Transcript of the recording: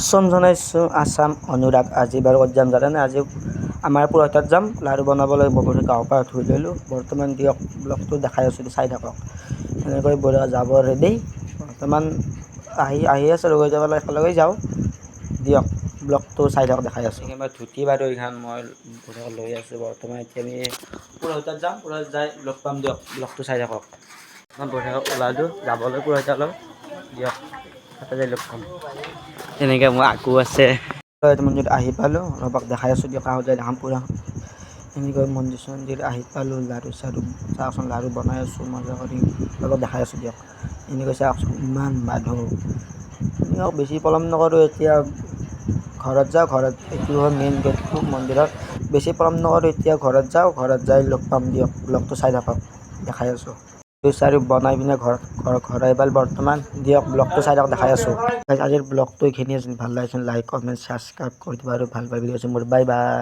চন জনাইছোঁ আছাম অনুৰাগ। আজি বাৰু ক'ত যাম জানেনে? আজি আমাৰ পুৰহীতাত যাম, লাড়ু বনাবলৈ বগৰী গাঁৱৰ পৰা ধুই ল'লোঁ। বৰ্তমান দিয়ক ব্লগটো দেখাই আছোঁ, চাই থাকক। এনেকৈ বঢ়িয়া যাব ৰেডি। বৰ্তমান আহি আছে, ৰৈ যাব একেলগে যাওঁ দিয়ক। ব্লগটো চাই থাকক, দেখাই আছোঁ। মই ধুতি বাৰু এইখন মই লৈ আছোঁ। বৰ্তমান এতিয়া আমি পুৰহীতাত যাম, পুৰহীতাত যাই লগ পাম দিয়ক। ব্লগটো চাই থাকক। মই বঢ়িয়াকৈ ওলালোঁ যাবলৈ পুৰহীতালৈ দিয়ক, তাতে যাই লগ পাম। তেনেকৈ মোৰ আকো আছে। মন্দিৰত আহি পালোঁ, ৰ'বক দেখাই আছোঁ দিয়ক। কাষত যাই দেখাম পুৰা। এনেকৈ মন্দিৰ চন্দিৰ আহি পালোঁ, লাড়ু চাড়ু চাওকচোন, লাড়ু বনাই আছোঁ মজা কৰি। ৰ'বক দেখাই আছোঁ দিয়ক। এনেকৈ চাওকচোন ইমান মানুহ। দিয়ক বেছি পলম নকৰোঁ, এতিয়া ঘৰত যাওঁ। ঘৰত এইটো হ'ল মেইন গেটটো মন্দিৰত। বেছি পলম নকৰোঁ, এতিয়া ঘৰত যাওঁ। ঘৰত যাই লগ পাম দিয়ক। ব্লগটো চাই থাকক, দেখাই আছোঁ। চাৰি বনাই পিনে ঘৰত আহি পাল বৰ্তমান দিয়ক। ব্লগটো চাই থাকক, দেখাই আছোঁ। আজিৰ ব্লগটো এইখিনিয়ে আছিল। ভাল লাগিছিল লাইক কমেণ্ট ছাবস্ক্ৰাইব কৰি দিব আৰু ভাল পাই ভিডিঅ' মোৰ বাই বাই।